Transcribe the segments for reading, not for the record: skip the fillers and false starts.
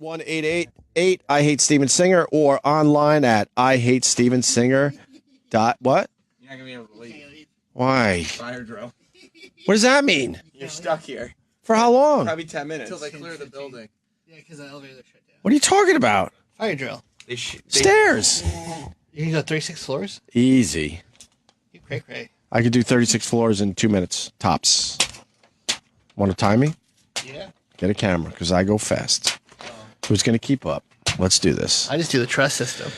1-888 I Hate Steven Singer or online at IHateStevenSinger. What? You're not going to be able to leave. Why? Fire drill. What does that mean? You're stuck here. For how long? Probably 10 minutes. Until they clear the building. Yeah, because the elevator shut down. What are you talking about? Fire drill. Stairs. You can go 36 floors? Easy. You cray. I could do 36 floors in 2 minutes, tops. Want to time me? Yeah. Get a camera, because I go fast. Who's going to keep up? Let's do this. I just do the trust system.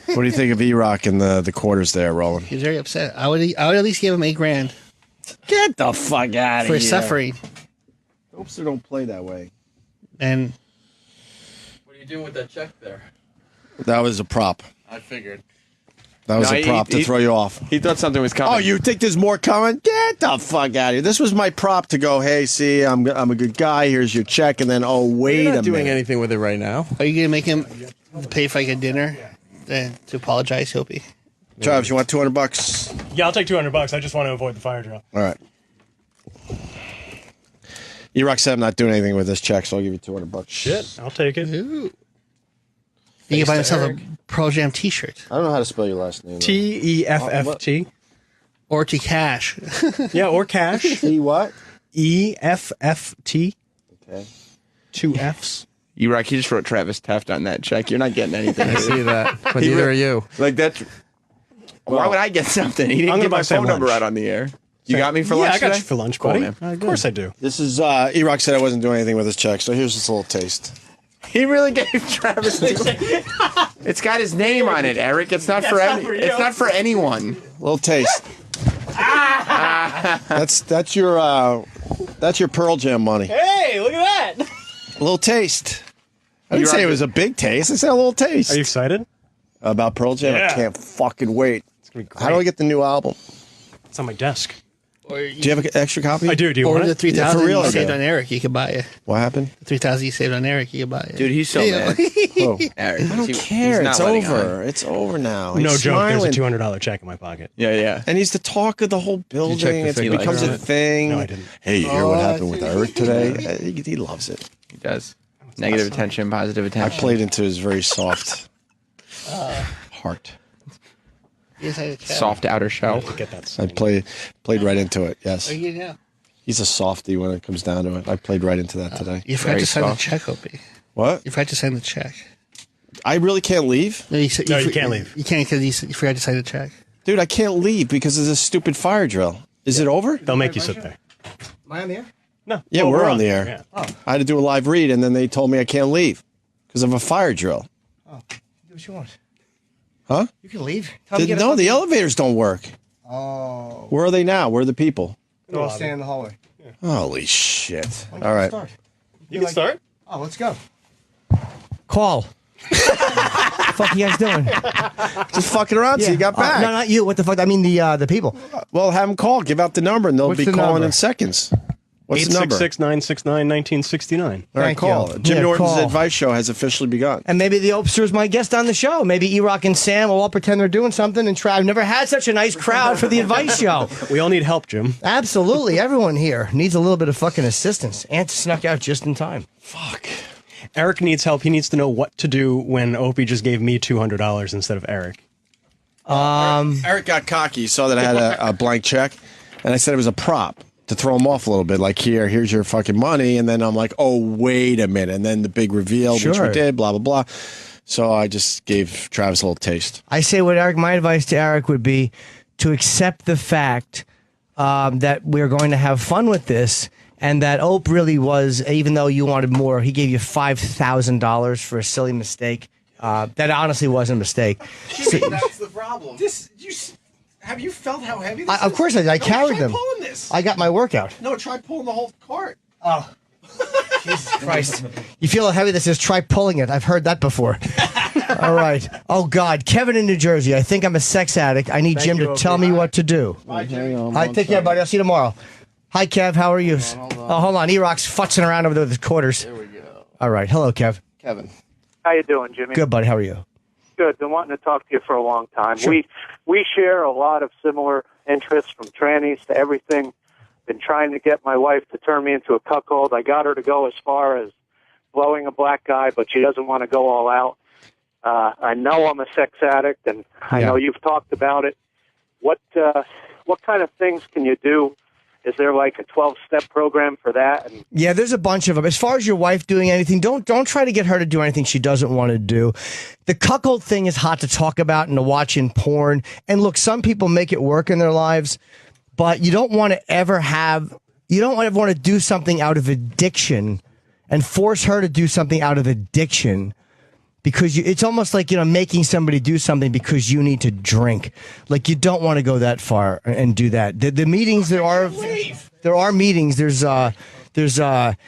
What do you think of E-Rock and the quarters there, Roland? He's very upset. I would at least give him $8,000 Get the fuck out of for here. his suffering. Hopes they don't play that way. And What are you doing with that check there? That was a prop. I figured. That was a prop to throw you off. He thought something was coming. Oh, you think there's more coming? Get the fuck out of here. This was my prop to go, hey, see, I'm a good guy. Here's your check. And then, oh, wait You're not a doing minute. anything with it right now. are you going to make him pay for like a dinner to apologize, Opie? Travis, you want $200? Yeah, I'll take $200. I just want to avoid the fire drill. All right. E-Rock said I'm not doing anything with this check, so I'll give you $200. Shit, I'll take it. Ooh. You can buy himself a Pearl Jam t-shirt. I don't know how to spell your last name. TEFFT. Or to cash. Yeah, or cash. T what? EFFT. Okay. 2 Fs. You right. He just wrote Travis Teft on that check. You're not getting anything. I see that. But neither are you. Like that's. Why would I get something? He didn't get my phone number out on the air. You got me for lunch Yeah, I got today? you for lunch, Cool, buddy. man. Of course I do. This is, E-Rock said I wasn't doing anything with his check, so here's just a little taste. He really gave Travis. It's got his name on it, Eric. It's not for It's not for anyone. Little taste. That's your Pearl Jam money. Hey, look at that. A little taste. I didn't say it was a big taste. I said a little taste. Are you excited? About Pearl Jam? Yeah. I can't fucking wait. It's going to be great. How do I get the new album? It's on my desk. Or Do you have an extra copy? I do. Do you Or want the it? 3,000 for real, you I saved do. on Eric, you could buy it. What happened? The 3,000 you saved on Eric, you could buy it. Dude, he's so mad. Oh, Eric, I don't care. It's over. It's over now. No He's joke. There's a smiling. $200 check in my pocket. Yeah. And he's the talk of the whole building. check the It figure becomes on a it? thing. No, I didn't. Hey, you hear what happened with Eric today? He loves it. He does. Negative attention, positive I attention. played into his very soft heart. Yes, I check. Soft outer shell. Get that. I played right into it. Yes, Are you now? he's a softie when it comes down to it. I played right into that today. You forgot Very to sign the soft. check, Opie. What? You forgot to sign the check. I really can't leave, No, you can't leave. You can't because you forgot to sign the check. dude. I can't leave because of this stupid fire drill. Is it over? They'll make you sit there. Am I on the air? No. Yeah, Oh, we're on the air. Yeah. I had to do a live read, and then they told me I can't leave because of a fire drill. Do what you want. Huh? You can leave. No, the elevators don't work. Oh. Where are they now? Where are the people? They're all standing in the hallway. Holy shit! All right. You can start. Oh, let's go. Call. Fuck you guys doing? Just fucking around till you got back. No, not you. What the fuck? I mean the people. Well, have them call. Give out the number, and they'll What's be the calling number? in seconds. What's the number? 866-969-1969. All right, Thank call. you. Jim Yeah, Norton's call. advice show has officially begun. And maybe the Opsters my guest on the show. Maybe E-Rock and Sam will all pretend they're doing something and try. I've never had such a nice crowd for the advice show. We all need help, Jim. Absolutely. Everyone here needs a little bit of fucking assistance. Ant snuck out just in time. Fuck. Eric needs help. He needs to know what to do when Opie just gave me $200 instead of Eric. Eric got cocky. He saw that I had a blank check, and I said it was a prop to throw him off a little bit. Like, here's your fucking money. And then I'm like, oh, wait a minute. And then the big reveal, which we Sure. did, blah, blah, blah. So I just gave Travis a little taste. I say what Eric, my advice to Eric would be to accept the fact that we're going to have fun with this and that Ope really was, even though you wanted more, he gave you $5,000 for a silly mistake. That honestly wasn't a mistake. That's the problem. Have you felt how heavy this Of course I carried try them. pulling this. I got my workout. No, try pulling the whole cart. Oh. Jesus Christ. You feel how heavy this is? Try pulling it. I've heard that before. All right. Oh, God. Kevin in New Jersey. I think I'm a sex addict. I need Jim to tell me what to do. All right. Take care, buddy. I'll see you tomorrow. Hi, Kev. How are you? Oh, hold on. E-Rock's futzing around over there with his quarters. There we go. All right. Hello, Kev. Kevin. How you doing, Jimmy? Good, buddy. How are you? Good. Been wanting to talk to you for a long time. Sure. We share a lot of similar interests, from trannies to everything. Been trying to get my wife to turn me into a cuckold. I got her to go as far as blowing a black guy, but she doesn't want to go all out. I know I'm a sex addict, and I know you've talked about it. What kind of things can you do? Is there like a 12-step program for that? And yeah, there's a bunch of them. As far as your wife doing anything, don't try to get her to do anything she doesn't want to do. The cuckold thing is hot to talk about and to watch in porn. And look, some people make it work in their lives, but you don't want to ever want to do something out of addiction and force her to do something out of addiction. Because it's almost like, making somebody do something because you need to drink. Like, you don't want to go that far and do that. The meetings, there are meetings. There's SLA,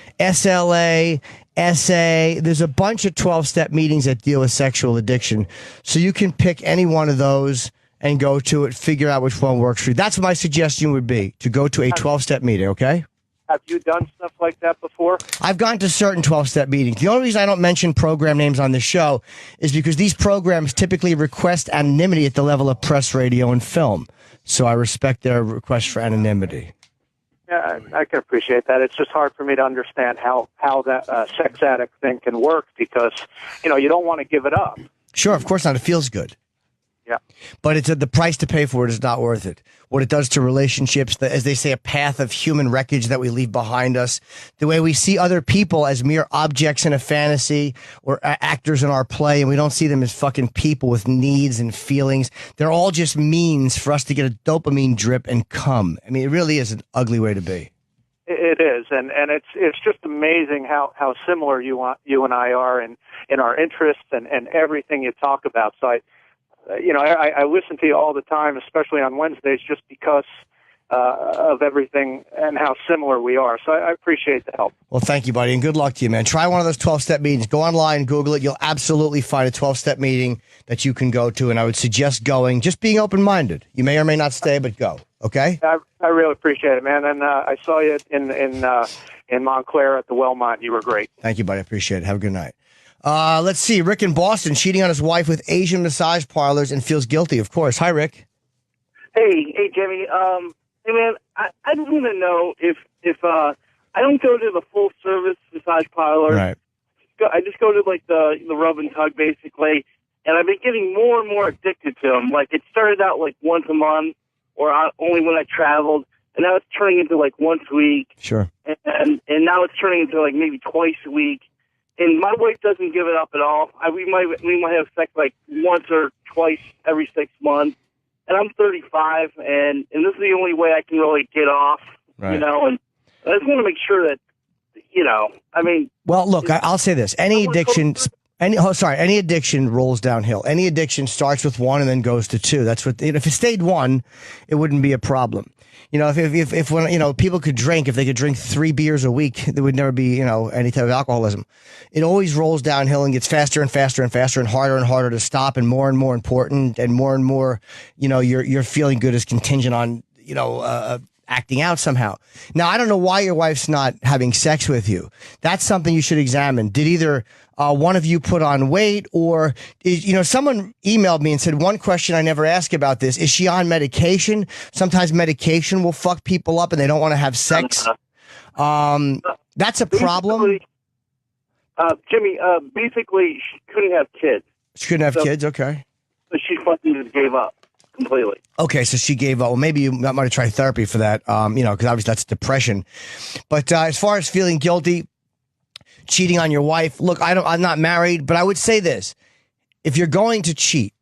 SA. There's a bunch of 12-step meetings that deal with sexual addiction. So you can pick any one of those and go to it, figure out which one works for you. That's what my suggestion would be, to go to a 12-step meeting, okay? have you done stuff like that before? I've gone to certain 12-step meetings. The only reason I don't mention program names on the show is because these programs typically request anonymity at the level of press, radio, and film. So I respect their request for anonymity. Yeah, I can appreciate that. It's just hard for me to understand how that sex addict thing can work because, you don't want to give it up. Sure, of course not. It feels good. Yeah. But the price to pay for it is not worth it. What it does to relationships, as they say, a path of human wreckage that we leave behind us, the way we see other people as mere objects in a fantasy or actors in our play, and we don't see them as fucking people with needs and feelings. They're all just means for us to get a dopamine drip and come. I mean, it really is an ugly way to be. It is, and it's just amazing how similar you and I are in our interests and everything you talk about. So I listen to you all the time, especially on Wednesdays, just because of everything and how similar we are. So I appreciate the help. Well, thank you, buddy, and good luck to you, man. Try one of those 12-step meetings. Go online, Google it. You'll absolutely find a 12-step meeting that you can go to, and I would suggest going, just being open-minded. You may or may not stay, but go, okay? I really appreciate it, man. And I saw you in Montclair at the Wellmont. You were great. Thank you, buddy. I appreciate it. Have a good night. Let's see. Rick in Boston cheating on his wife with Asian massage parlors and feels guilty, of course. Hi, Rick. Hey, Jimmy. Hey, man, I just want to know if I don't go to the full service massage parlor. Right. I just go to like the rub and tug basically, and I've been getting more and more addicted to them. Like it started out like once a month, or only when I traveled, and now it's turning into like once a week. Sure. And now it's turning into like maybe twice a week. And my wife doesn't give it up at all. We might have sex like once or twice every 6 months. And I'm 35, and this is the only way I can really get off, right. And I just want to make sure that, Well, look, I'll say this. Any addiction rolls downhill. Any addiction starts with 1 and then goes to 2. That's what, if it stayed 1, it wouldn't be a problem. If when people could drink, if they could drink 3 beers a week, there would never be, any type of alcoholism. It always rolls downhill and gets faster and faster and faster and harder to stop and more important and more, your feeling good is contingent on, acting out somehow. Now, I don't know why your wife's not having sex with you. That's something you should examine. Did either one of you put on weight, or someone emailed me and said, one question I never ask about this, is she on medication? Sometimes medication will fuck people up and they don't want to have sex. That's a problem. Jimmy, basically, she couldn't have kids. She couldn't have kids? Okay. So she fucking just gave up completely. Okay, so she gave up. Well, maybe you might have tried therapy for that, because obviously that's depression. But as far as feeling guilty, cheating on your wife, look, I'm not married, but I would say this. If you're going to cheat,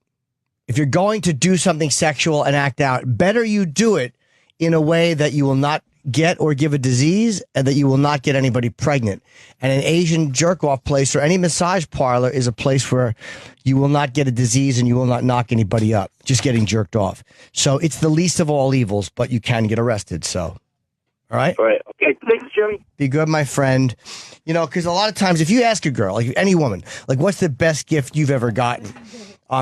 if you're going to do something sexual and act out, better you do it in a way that you will not get or give a disease and that you will not get anybody pregnant. And an Asian jerk-off place or any massage parlor is a place where you will not get a disease and you will not knock anybody up, just getting jerked off. So it's the least of all evils, but you can get arrested. So, all right? All right. Okay, thanks, Jimmy. Be good, my friend. Because a lot of times if you ask a girl, like any woman, like what's the best gift you've ever gotten?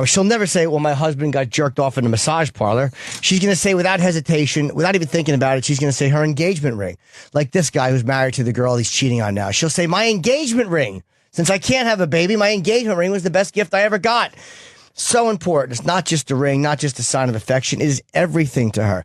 She'll never say, well, my husband got jerked off in a massage parlor. She's going to say without hesitation, without even thinking about it, she's going to say her engagement ring. Like this guy who's married to the girl he's cheating on now. She'll say, my engagement ring. Since I can't have a baby, my engagement ring was the best gift I ever got. So important. It's not just a ring, not just a sign of affection. It is everything to her.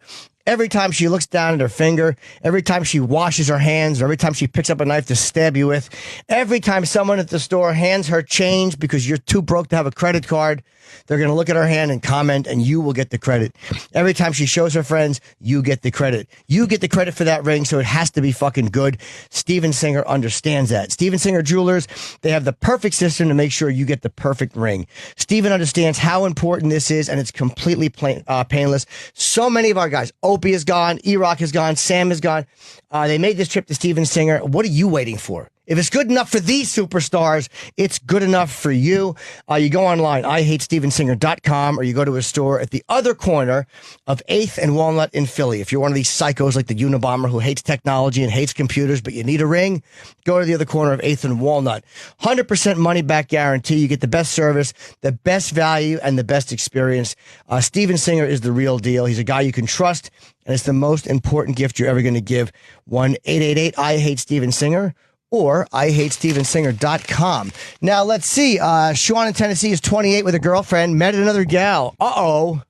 Every time she looks down at her finger, every time she washes her hands, or every time she picks up a knife to stab you with, every time someone at the store hands her change because you're too broke to have a credit card, they're going to look at her hand and comment, and you will get the credit. Every time she shows her friends, you get the credit. You get the credit for that ring, so it has to be fucking good. Steven Singer understands that. Steven Singer Jewelers, they have the perfect system to make sure you get the perfect ring. Steven understands how important this is, and it's completely painless. So many of our guys, Opie is gone, E-Rock is gone, Sam is gone. They made this trip to Steven Singer. What are you waiting for? If it's good enough for these superstars, it's good enough for you. You go online, IHateStevenSinger.com, or you go to a store at the other corner of 8th and Walnut in Philly. If you're one of these psychos like the Unabomber who hates technology and hates computers, but you need a ring, go to the other corner of 8th and Walnut. 100% money back guarantee. You get the best service, the best value, and the best experience. Steven Singer is the real deal. He's a guy you can trust, and it's the most important gift you're ever going to give. 1-888-I-HATE-STEVEN-SINGER. Or IHateStevenSinger.com. Now, let's see. Sean in Tennessee is 28 with a girlfriend, met another gal. Uh-oh.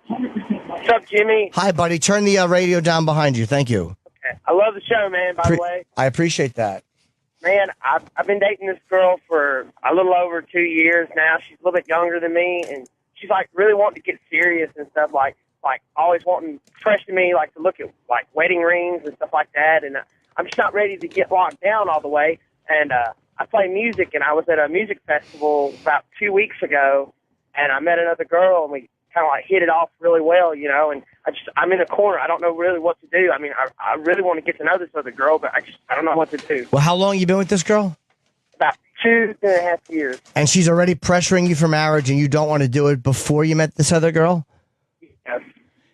What's up, Jimmy? Hi, buddy. Turn the radio down behind you. Thank you. Okay. I love the show, man, by the way. I appreciate that. Man, I've been dating this girl for a little over 2 years now. She's a little bit younger than me, and she's, like, really wanting to get serious and stuff, like always wanting, fresh to me, like, to look at, like, wedding rings and stuff like that, and I'm just not ready to get locked down all the way. And I play music, and I was at a music festival about 2 weeks ago, and I met another girl, and we kind of like hit it off really well, you know. And I'm in a corner. I don't know really what to do. I mean, I really want to get to know this other girl, but I don't know what to do. Well, how long you been with this girl? About 2.5 years. And she's already pressuring you for marriage, and you don't want to do it before you met this other girl? Yes.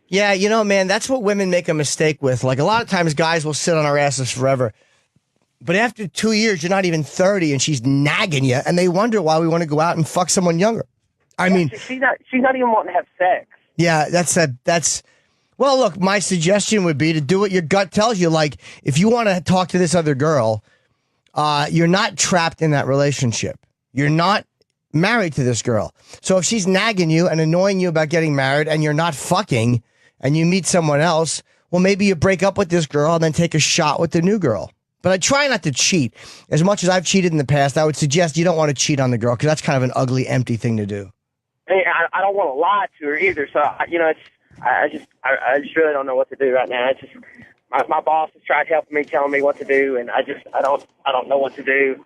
Yeah, you know, man, that's what women make a mistake with. Like, a lot of times guys will sit on our asses forever. But after 2 years, you're not even 30, and she's nagging you, and they wonder why we want to go out and fuck someone younger. I mean... She's not even wanting to have sex. Yeah, that's... Well, look, my suggestion would be to do what your gut tells you. Like, if you want to talk to this other girl, you're not trapped in that relationship. You're not married to this girl. So if she's nagging you and annoying you about getting married, and you're not fucking... and you meet someone else, well, maybe you break up with this girl and then take a shot with the new girl. But I try not to cheat. As much as I've cheated in the past, I would suggest you don't want to cheat on the girl, because that's kind of an ugly, empty thing to do. I don't want to lie to her either. So, you know, I just really don't know what to do right now. It's just my boss has tried helping me, telling me what to do, and I don't know what to do.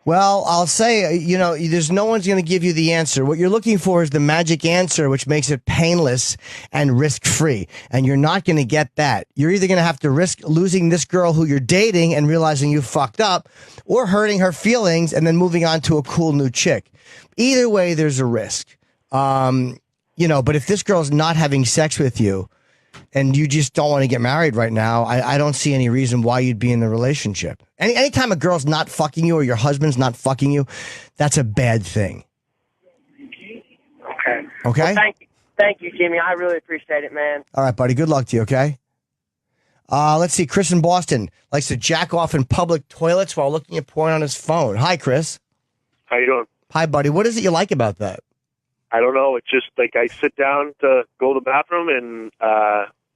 Well, I'll say, you know, there's no one's going to give you the answer. What you're looking for is the magic answer, which makes it painless and risk-free. And you're not going to get that. You're either going to have to risk losing this girl who you're dating and realizing you fucked up, or hurting her feelings and then moving on to a cool new chick. Either way, there's a risk. You know, but if this girl's not having sex with you and you just don't want to get married right now, I don't see any reason why you'd be in the relationship. Anytime a girl's not fucking you or your husband's not fucking you, that's a bad thing. Okay. Okay? Well, thank you, Jimmy. I really appreciate it, man. All right, buddy. Good luck to you, okay? Let's see. Chris in Boston likes to jack off in public toilets while looking at porn on his phone. Hi, Chris. How you doing? Hi, buddy. What is it you like about that? I don't know. It's just like I sit down to go to the bathroom and,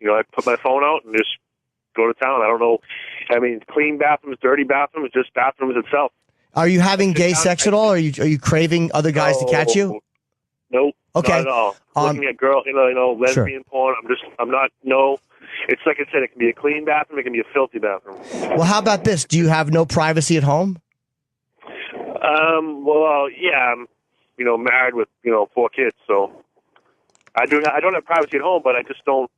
you know, I put my phone out and just go to town. I don't know. I mean, clean bathrooms, dirty bathrooms, just bathrooms itself. Are you having gay sex at all? Are you craving other guys to catch you? Nope. Okay. Not at all. Looking at girls, you know, lesbian porn. I'm not, no. It's like I said, it can be a clean bathroom. It can be a filthy bathroom. Well, how about this? Do you have no privacy at home? Well, yeah, I'm, you know, married with, you know, 4 kids, so I don't have privacy at home, but I just don't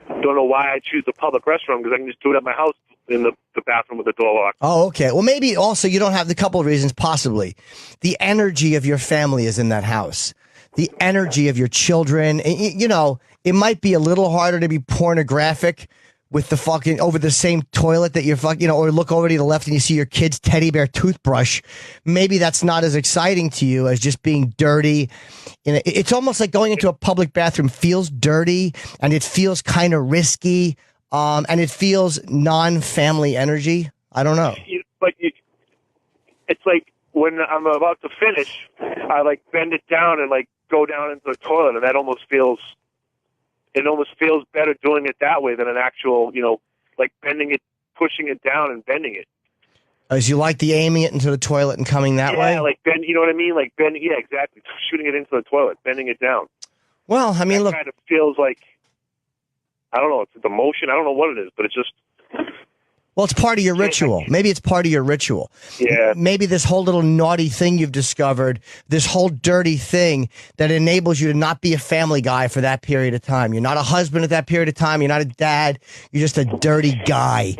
know why I choose the public restroom, because I can just do it at my house in the bathroom with the door locked. Oh, okay. Well, maybe also you don't have the couple of reasons, possibly. The energy of your family is in that house. The energy of your children. You know, it might be a little harder to be pornographic with the fucking over the same toilet that you're fucking, you know, or look over to the left and you see your kid's teddy bear toothbrush. Maybe that's not as exciting to you as just being dirty. It's almost like going into a public bathroom feels dirty, and it feels kind of risky, and it feels non-family energy. I don't know. It's like when I'm about to finish, I like bend it down and like go down into the toilet, and that almost feels it almost feels better doing it that way than an actual, like bending it, pushing it down and bending it. As you like the aiming it into the toilet and coming that way? Yeah, like bend. You know what I mean? Like bending. Yeah, exactly. Shooting it into the toilet, bending it down. Well, I mean, look. Kind of feels like, I don't know. It's the motion. I don't know what it is, but it's just. Well, it's part of your ritual. Maybe it's part of your ritual. Yeah. Maybe this whole little naughty thing you've discovered, this whole dirty thing that enables you to not be a family guy for that period of time. You're not a husband at that period of time. You're not a dad. You're just a dirty guy.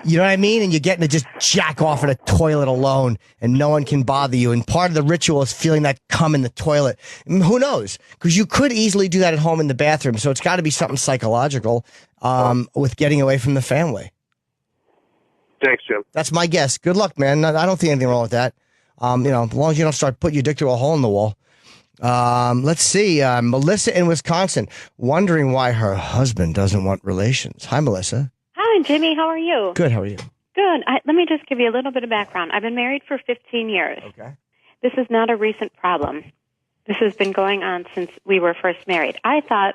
You know what I mean? And you're getting to just jack off in a toilet alone and no one can bother you. And part of the ritual is feeling that cum in the toilet. And who knows? Because you could easily do that at home in the bathroom. So it's got to be something psychological with getting away from the family. Thanks, Jim. That's my guess. Good luck, man. I don't see anything wrong with that. As long as you don't start putting your dick through a hole in the wall. Let's see. Melissa in Wisconsin, wondering why her husband doesn't want relations. Hi, Melissa. Hi, Jimmy. How are you? Good. How are you? Good. Let me just give you a little bit of background. I've been married for 15 years. Okay. This is not a recent problem. This has been going on since we were first married. I thought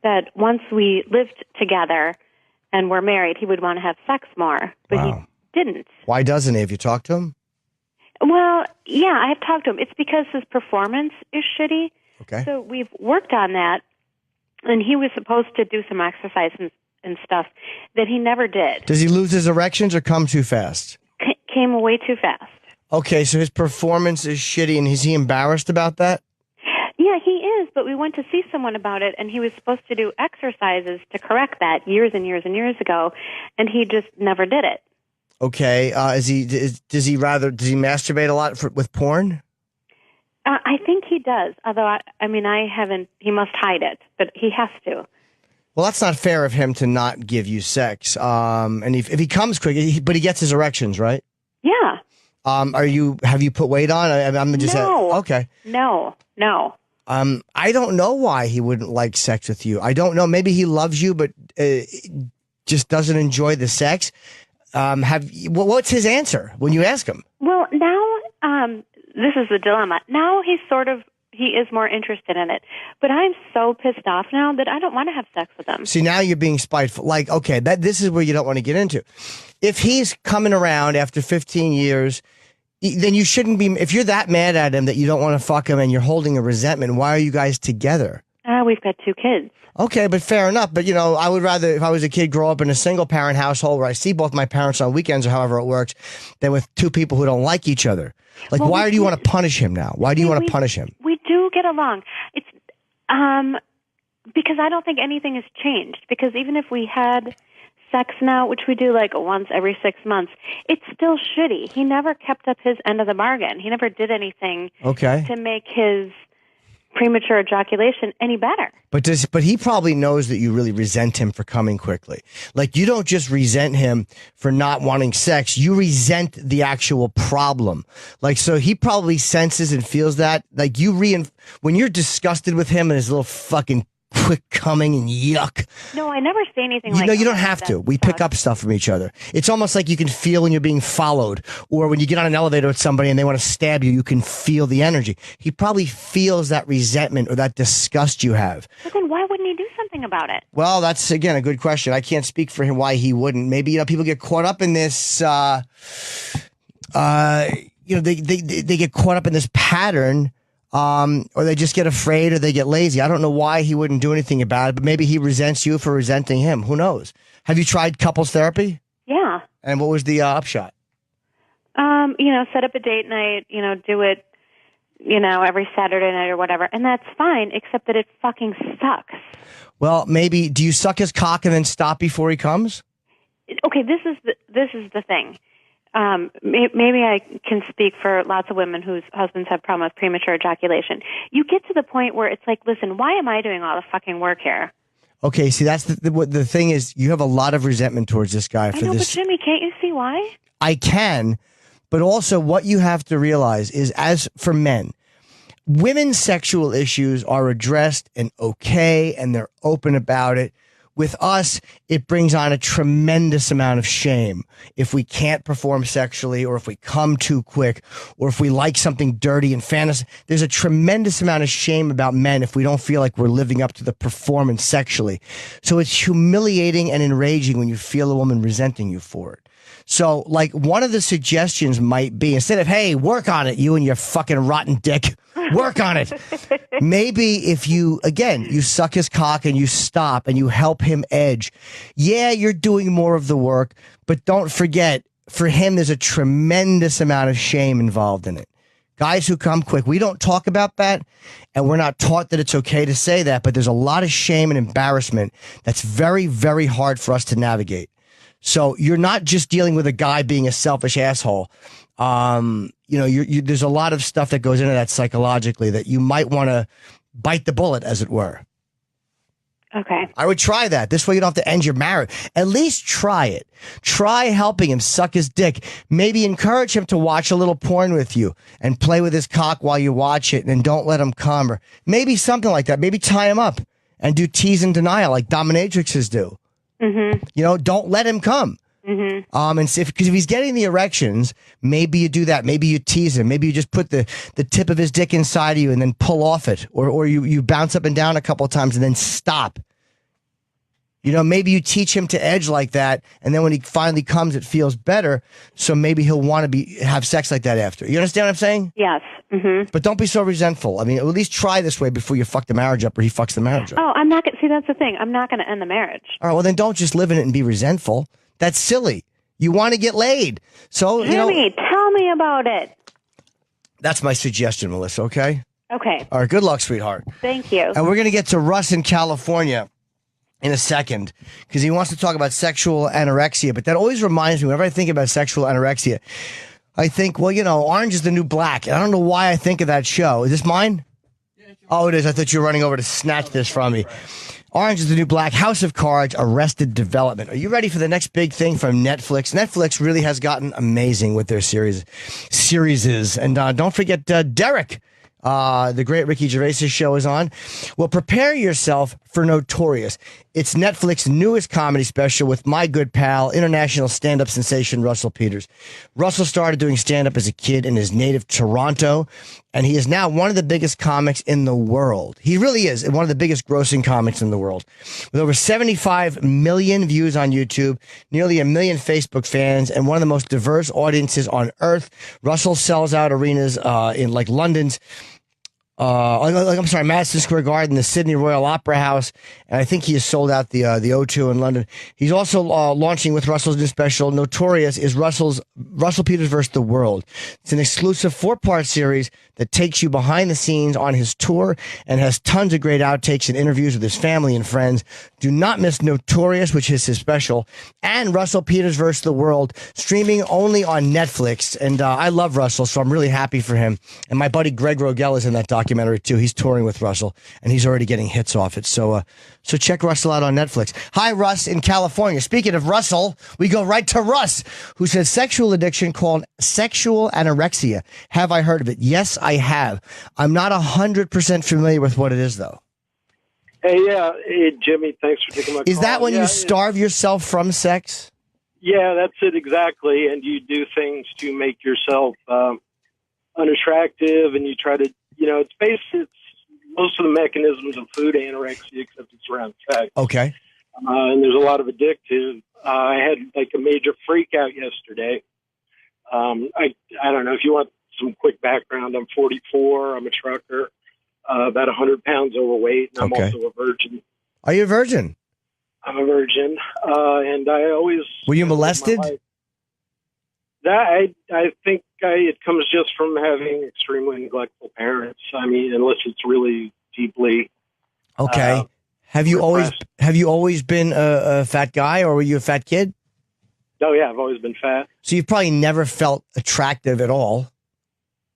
that once we lived together and were married, he would want to have sex more, but he didn't. Why doesn't he? Have you talked to him? Well, yeah, I have talked to him. It's because his performance is shitty. Okay. So we've worked on that, and he was supposed to do some exercise and stuff that he never did. Does he lose his erections or come too fast? Came way too fast. Okay, so his performance is shitty, and is he embarrassed about that? Yeah, he is, but we went to see someone about it, and he was supposed to do exercises to correct that years and years and years ago, and he just never did it. Okay, does he masturbate a lot with porn? I think he does, although, I haven't, he must hide it, but he has to. Well, that's not fair of him to not give you sex. And if he comes quick, but he gets his erections, right? Yeah. Have you put weight on? I'm just No. Okay. No. I don't know why he wouldn't like sex with you. I don't know. Maybe he loves you, but just doesn't enjoy the sex. What's his answer when you ask him? Well, now, this is the dilemma. Now he is more interested in it. But I'm so pissed off now that I don't want to have sex with him. See, now you're being spiteful. Like, okay, this is where you don't want to get into. If he's coming around after 15 years, then you shouldn't be. If you're that mad at him that you don't want to fuck him and you're holding a resentment, why are you guys together? We've got 2 kids. Okay, but fair enough. But, I would rather, if I was a kid, grow up in a single-parent household where I see both my parents on weekends or however it works, than with 2 people who don't like each other. Like, why do you want to punish him now? Why do you want to punish him? We do get along. It's because I don't think anything has changed. Because even if we had sex now, which we do like once every 6 months, it's still shitty. He never kept up his end of the bargain. He never did anything to make his premature ejaculation any better. But he probably knows that you really resent him for coming quickly. Like, you don't just resent him for not wanting sex, you resent the actual problem. Like, so he probably senses and feels that. Like, when you're disgusted with him and his little fucking quick coming and yuck. No, I never say anything like that. No, you don't have to. We pick up stuff from each other. It's almost like you can feel when you're being followed, or when you get on an elevator with somebody and they want to stab you, you can feel the energy. He probably feels that resentment or that disgust you have. But then why wouldn't he do something about it? Well, that's, again, a good question. I can't speak for him why he wouldn't. Maybe, people get caught up in this, they get caught up in this pattern. Or they just get afraid or they get lazy. I don't know why he wouldn't do anything about it, but maybe he resents you for resenting him. Who knows? Have you tried couples therapy? Yeah. And what was the upshot? Set up a date night, do it, every Saturday night or whatever. And that's fine, except that it fucking sucks. Well, maybe, do you suck his cock and then stop before he comes? Okay, this is the thing. Maybe I can speak for lots of women whose husbands have problems with premature ejaculation. You get to the point where it's like, listen, why am I doing all the fucking work here? Okay, see, that's the thing is, you have a lot of resentment towards this guy for this. But Jimmy, can't you see why? I can, but also what you have to realize is, as for men, women's sexual issues are addressed and okay, and they're open about it. With us, it brings on a tremendous amount of shame if we can't perform sexually, or if we come too quick, or if we like something dirty and fantasy. There's a tremendous amount of shame about men if we don't feel like we're living up to the performance sexually. So it's humiliating and enraging when you feel a woman resenting you for it. So, like, one of the suggestions might be, instead of, hey, work on it, you and your fucking rotten dick, work on it. Maybe if you suck his cock and you stop and you help him edge. Yeah, you're doing more of the work, but don't forget, for him, there's a tremendous amount of shame involved in it. Guys who come quick, we don't talk about that, and we're not taught that it's okay to say that, but there's a lot of shame and embarrassment that's very, very hard for us to navigate. So you're not just dealing with a guy being a selfish asshole. There's a lot of stuff that goes into that psychologically that you might want to bite the bullet, as it were. Okay. I would try that. This way you don't have to end your marriage. At least try it. Try helping him suck his dick. Maybe encourage him to watch a little porn with you and play with his cock while you watch it, and don't let him come. Or maybe something like that. Maybe tie him up and do tease and denial like dominatrixes do. Mm-hmm. Don't let him come. Mm-hmm. And because if he's getting the erections, maybe you do that. Maybe you tease him. Maybe you just put the tip of his dick inside of you and then pull off it, or you bounce up and down a couple of times and then stop. Maybe you teach him to edge like that, and then when he finally comes, it feels better. So maybe he'll want to have sex like that after. You understand what I'm saying? Yes. Mm-hmm. But don't be so resentful. I mean, at least try this way before you fuck the marriage up, or he fucks the marriage up. Oh, I'm not going to see. That's the thing. I'm not going to end the marriage. All right. Well, then don't just live in it and be resentful. That's silly. You want to get laid. So, Jimmy, tell me about it. That's my suggestion, Melissa. Okay. Okay. All right. Good luck, sweetheart. Thank you. And we're going to get to Russ in California in a second, because he wants to talk about sexual anorexia. But that always reminds me, whenever I think about sexual anorexia, I think, well, Orange is the New Black. And I don't know why I think of that show. Is this mine? Oh, it is. I thought you were running over to snatch this from me. Orange is the New Black, House of Cards, Arrested Development. Are you ready for the next big thing from Netflix? Netflix really has gotten amazing with their series. And don't forget Derek. The great Ricky Gervais' show is on. Well, prepare yourself for Notorious. It's Netflix's newest comedy special with my good pal, international stand-up sensation Russell Peters. Russell started doing stand-up as a kid in his native Toronto, and he is now one of the biggest comics in the world. He really is one of the biggest grossing comics in the world. With over 75 million views on YouTube, nearly 1 million Facebook fans, and one of the most diverse audiences on earth, Russell sells out arenas in like London's Madison Square Garden, the Sydney Royal Opera House, and I think he has sold out the O2 in London. He's also launching with Russell's new special, Notorious, is Russell Peters vs. the World. It's an exclusive 4-part series that takes you behind the scenes on his tour and has tons of great outtakes and interviews with his family and friends. Do not miss Notorious, which is his special, and Russell Peters vs. the World, streaming only on Netflix. And I love Russell, so I'm really happy for him. And my buddy Greg Rogel is in that documentary too. He's touring with Russell, and he's already getting hits off it. So check Russell out on Netflix. Hi, Russ in California. Speaking of Russell, we go right to Russ, who says sexual addiction called sexual anorexia. Have I heard of it? Yes, I have. I'm not 100% familiar with what it is, though. Hey, Jimmy, thanks for taking my call. Is that when you starve yourself from sex? Yeah, that's it exactly. And you do things to make yourself unattractive, and you try to, it's most of the mechanisms of food anorexia, except it's around sex. Okay. And there's a lot of addictive. I had like a major freak out yesterday. I don't know if you want some quick background. I'm 44. I'm a trucker, about 100 pounds overweight, and I'm also a virgin. Are you a virgin? I'm a virgin, and I always... Were you molested? I think it comes just from having extremely neglectful parents. I mean, unless it's really deeply... Okay. Have you always been a fat guy, or were you a fat kid? Oh, yeah, I've always been fat. So you've probably never felt attractive at all.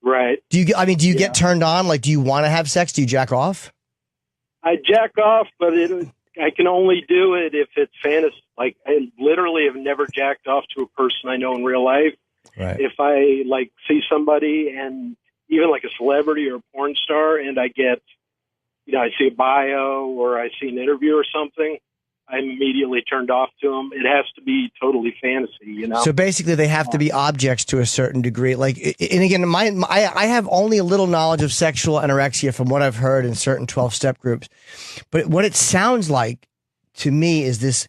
Right. Do you get turned on? Like, do you want to have sex? Do you jack off? I jack off, but I can only do it if it's fantasy. Like, I literally have never jacked off to a person I know in real life. Right. If I see somebody, and even like a celebrity or a porn star, and I get, I see a bio or I see an interview or something, I'm immediately turned off to them. It has to be totally fantasy, So basically, they have to be objects to a certain degree. Like, and again, I have only a little knowledge of sexual anorexia from what I've heard in certain 12-step groups. But what it sounds like to me is this,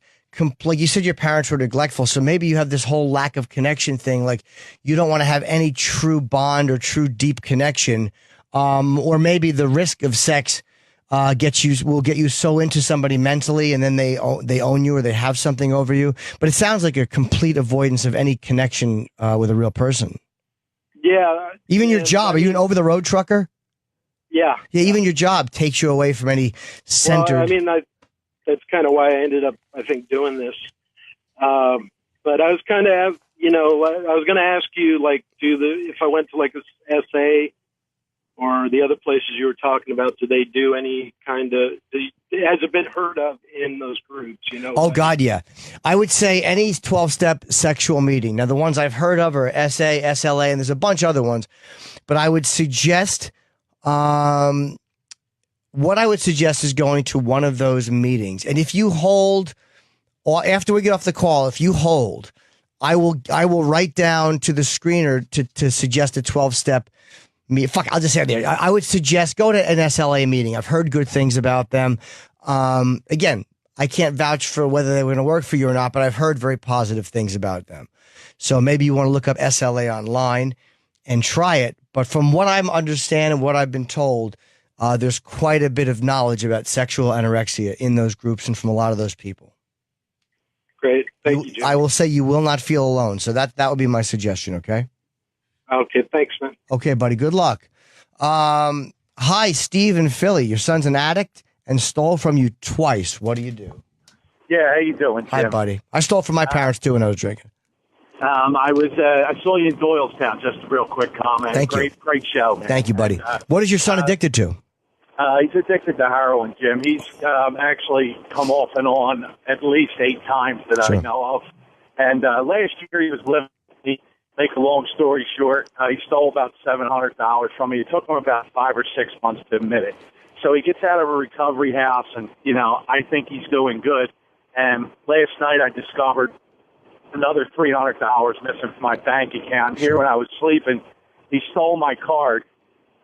like you said, your parents were neglectful. So maybe you have this whole lack of connection thing. Like, you don't want to have any true bond or true deep connection. Or maybe the risk of sex will get you so into somebody mentally, and then they own you or they have something over you. But it sounds like a complete avoidance of any connection with a real person. Yeah. Even your job. Are you an over-the-road trucker? Yeah. Yeah. Even your job takes you away from any centered. Well, I mean, that's kind of why I ended up, I think, doing this. But I was kind of, I was going to ask you, like, if I went to like a SA or the other places you were talking about, do they do any kind of, has it been heard of in those groups, Oh, God, yeah. I would say any 12-step sexual meeting. Now, the ones I've heard of are SA, SLA, and there's a bunch of other ones. But I would suggest, what I would suggest is going to one of those meetings. And if you hold, or after we get off the call, if you hold, I will write down to the screener to suggest a 12-step. I'll just say it there. I would suggest go to an SLA meeting. I've heard good things about them. Again, I can't vouch for whether they're going to work for you or not, but I've heard very positive things about them. So maybe you want to look up SLA online and try it. But from what I'm understanding, what I've been told, there's quite a bit of knowledge about sexual anorexia in those groups and from a lot of those people. Great. Thank you, Jim. I will say you will not feel alone. So that would be my suggestion, okay? Okay, thanks, man. Okay, buddy. Good luck. Hi, Steve in Philly. Your son's an addict and stole from you twice. What do you do? Yeah, how you doing, Jim? Hi, buddy. I stole from my parents, too, when I was drinking. I saw you in Doylestown. Just a real quick comment. Thank you. Great show, man. Thank you, buddy. What is your son addicted to? He's addicted to heroin, Jim. He's actually come off and on at least 8 times that I know of. And last year he was living. Make a long story short, he stole about $700 from me. It took him about 5 or 6 months to admit it. So he gets out of a recovery house, and, I think he's doing good. And last night I discovered another $300 missing from my bank account. Here when I was sleeping, he stole my card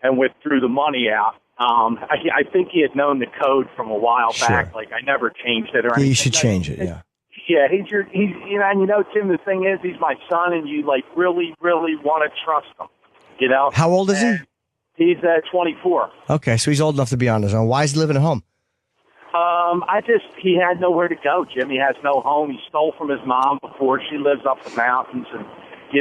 and withdrew the money out. I think he had known the code from a while back. Like, I never changed it or anything. You should change it, yeah. Yeah, he's and Tim, the thing is, he's my son, and you really, really want to trust him. How old is he? He's 24. Okay, so he's old enough to be on his own. Why is he living at home? He had nowhere to go, Jim. He has no home. He stole from his mom before. She lives up the mountains, and he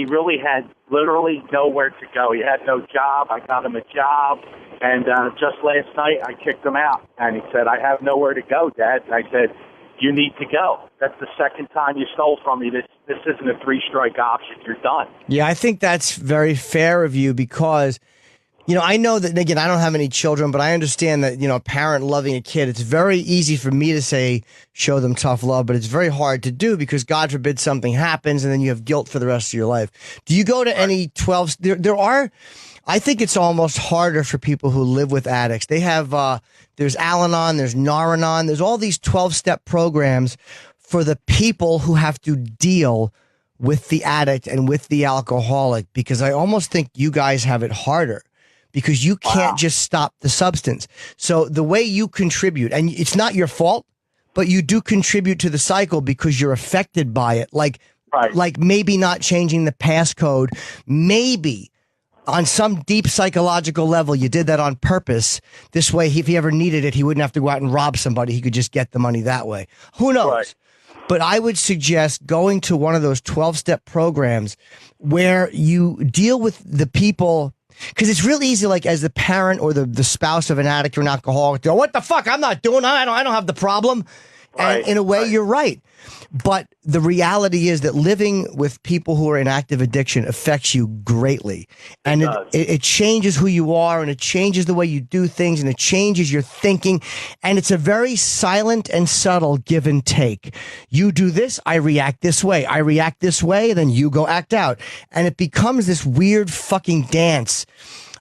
really had literally nowhere to go. He had no job. I got him a job, and just last night I kicked him out, and he said, "I have nowhere to go, Dad." And I said, "You need to go. That's the second time you stole from me. This isn't a 3-strike option. You're done." Yeah, I think that's very fair of you because, I know that, again, I don't have any children, but I understand that, a parent loving a kid, it's very easy for me to say, show them tough love, but it's very hard to do because God forbid something happens and then you have guilt for the rest of your life. Do you go to any 12? I think it's almost harder for people who live with addicts. They have, there's Al-Anon, there's Nar-Anon, there's all these 12-step programs for the people who have to deal with the addict and with the alcoholic, because I almost think you guys have it harder because you can't just stop the substance. So the way you contribute, and it's not your fault, but you do contribute to the cycle because you're affected by it. Like maybe not changing the passcode, maybe on some deep psychological level, you did that on purpose. This way, if he ever needed it, he wouldn't have to go out and rob somebody. He could just get the money that way. Who knows? Right. But I would suggest going to one of those 12-step programs where you deal with the people, because it's real easy, like as the parent or the spouse of an addict or an alcoholic, to go, "What the fuck? I'm not doing that. I don't have the problem." Right. And in a way, you're right. But the reality is that living with people who are in active addiction affects you greatly. And it changes who you are, and it changes the way you do things, and it changes your thinking. And it's a very silent and subtle give and take. You do this, I react this way. I react this way, then you go act out. And it becomes this weird fucking dance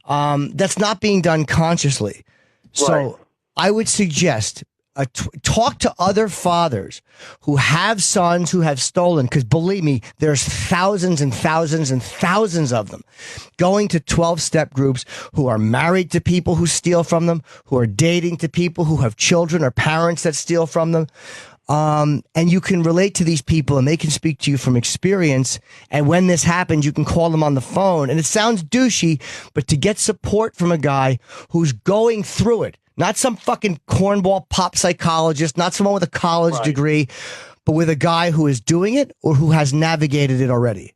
that's not being done consciously. So I would suggest talk to other fathers who have sons who have stolen, because believe me, there's thousands and thousands and thousands of them going to 12-step groups who are married to people who steal from them, who are dating to people who have children or parents that steal from them. And you can relate to these people and they can speak to you from experience. And when this happens, you can call them on the phone. And it sounds douchey, but to get support from a guy who's going through it, not some fucking cornball pop psychologist, not someone with a college degree, but with a guy who is doing it or who has navigated it already.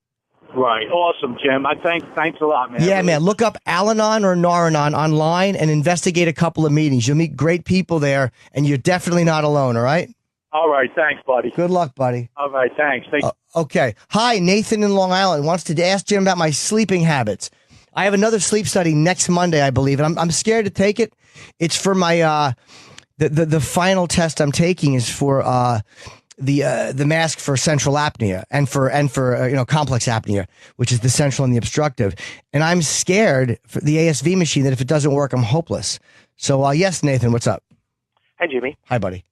Right. Awesome, Jim. Thanks a lot, man. Yeah, man. Look up Al-Anon or Nar-Anon online and investigate a couple of meetings. You'll meet great people there, and you're definitely not alone, all right? All right. Thanks, buddy. Good luck, buddy. All right. Thanks. Okay. Hi, Nathan in Long Island wants to ask Jim about my sleeping habits. I have another sleep study next Monday, I believe, and I'm scared to take it. It's for my the final test I'm taking is for the mask for central apnea and for complex apnea, which is the central and the obstructive. And I'm scared for the ASV machine that if it doesn't work, I'm hopeless. So yes, Nathan, what's up? Hi, Jimmy. Hi, buddy.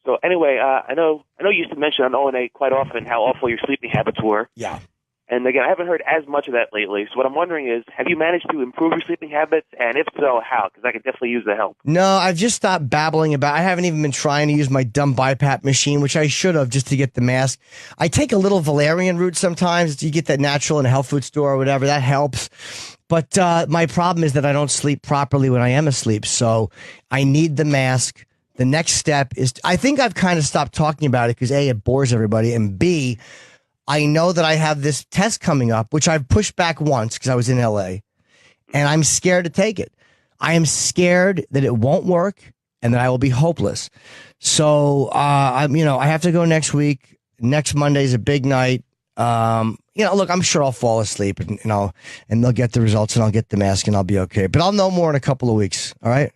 So anyway, I know you used to mention on O&A quite often how awful your sleeping habits were. Yeah. And again, I haven't heard as much of that lately. So what I'm wondering is, have you managed to improve your sleeping habits? And if so, how? Because I could definitely use the help. No, I've just stopped babbling about. I haven't even been trying to use my dumb BiPAP machine, which I should have just to get the mask. I take a little valerian root sometimes. You get that natural in a health food store or whatever. That helps. But my problem is that I don't sleep properly when I am asleep. So I need the mask. The next step is, I think I've kind of stopped talking about it because A, it bores everybody, and B, I know that I have this test coming up, which I've pushed back once because I was in LA, and I'm scared to take it. I am scared that it won't work and that I will be hopeless. So, I have to go next week. Next Monday is a big night. Look, I'm sure I'll fall asleep and they'll get the results and I'll get the mask and I'll be okay. But I'll know more in a couple of weeks. All right.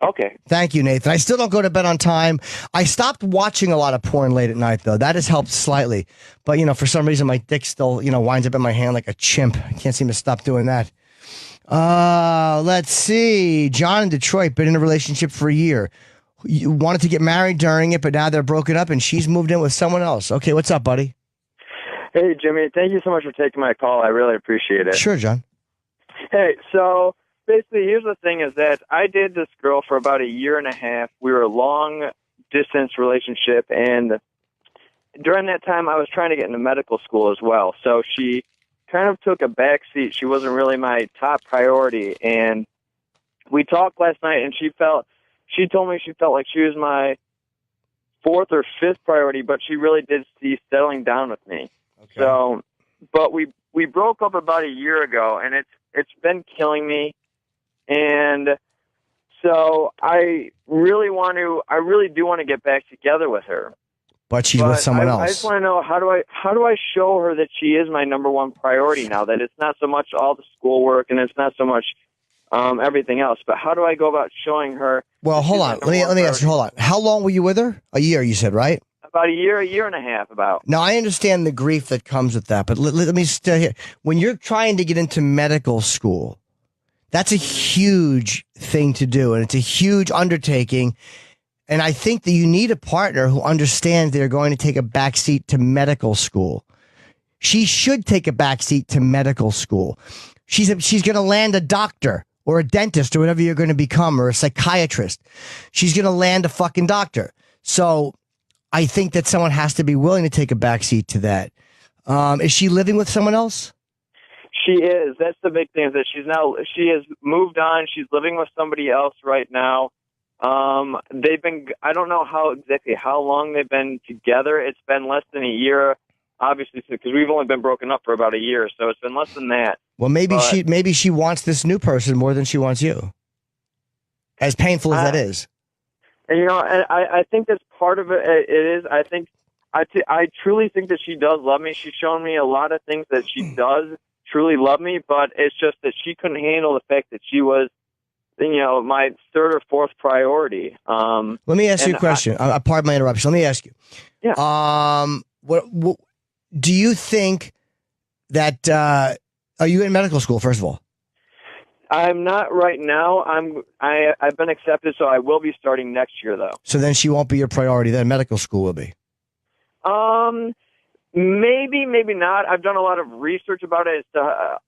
Okay. Thank you, Nathan. I still don't go to bed on time. I stopped watching a lot of porn late at night, though. That has helped slightly. But, for some reason, my dick still, winds up in my hand like a chimp. I can't seem to stop doing that. Let's see. John in Detroit, been in a relationship for a year. You wanted to get married during it, but now they're broken up and she's moved in with someone else. Okay, what's up, buddy? Hey, Jimmy. Thank you so much for taking my call. I really appreciate it. Sure, John. Hey, so basically, here's the thing is that I did this girl for about a year and a half. We were a long-distance relationship, and during that time, I was trying to get into medical school as well. So she kind of took a back seat. She wasn't really my top priority, and we talked last night, and she told me she felt like she was my fourth or fifth priority, but she really did see settling down with me. Okay. So, but we broke up about a year ago, and it's been killing me. And so I really do want to get back together with her. But she's with someone else. I just want to know, how do I show her that she is my number one priority now, that it's not so much all the schoolwork and it's not so much everything else, but how do I go about showing her? Well, hold on. Let me ask you, hold on. How long were you with her? A year, you said, right? About a year and a half about. Now, I understand the grief that comes with that, but let me stay here. When you're trying to get into medical school, that's a huge thing to do, and it's a huge undertaking. And I think that you need a partner who understands they're going to take a backseat to medical school. She should take a backseat to medical school. She's going to land a doctor or a dentist or whatever you're going to become, or a psychiatrist. She's going to land a fucking doctor. So I think that someone has to be willing to take a backseat to that. Is she living with someone else? She is. That's the big thing, is that she has moved on. She's living with somebody else right now. I don't know exactly how long they've been together. It's been less than a year, obviously, because we've only been broken up for about a year, so it's been less than that. Well, maybe she wants this new person more than she wants you. As painful as that is. And, I think that's part of it. It is. I truly think that she does love me. She's shown me a lot of things that she does truly love me, but it's just that she couldn't handle the fact that she was, my third or fourth priority. Let me ask you a question. Pardon my interruption. Let me ask you. Yeah. What do you think that? Are you in medical school, first of all? I'm not right now. I've been accepted, so I will be starting next year, though. So then she won't be your priority. Then medical school will be. Maybe, maybe not. I've done a lot of research about it as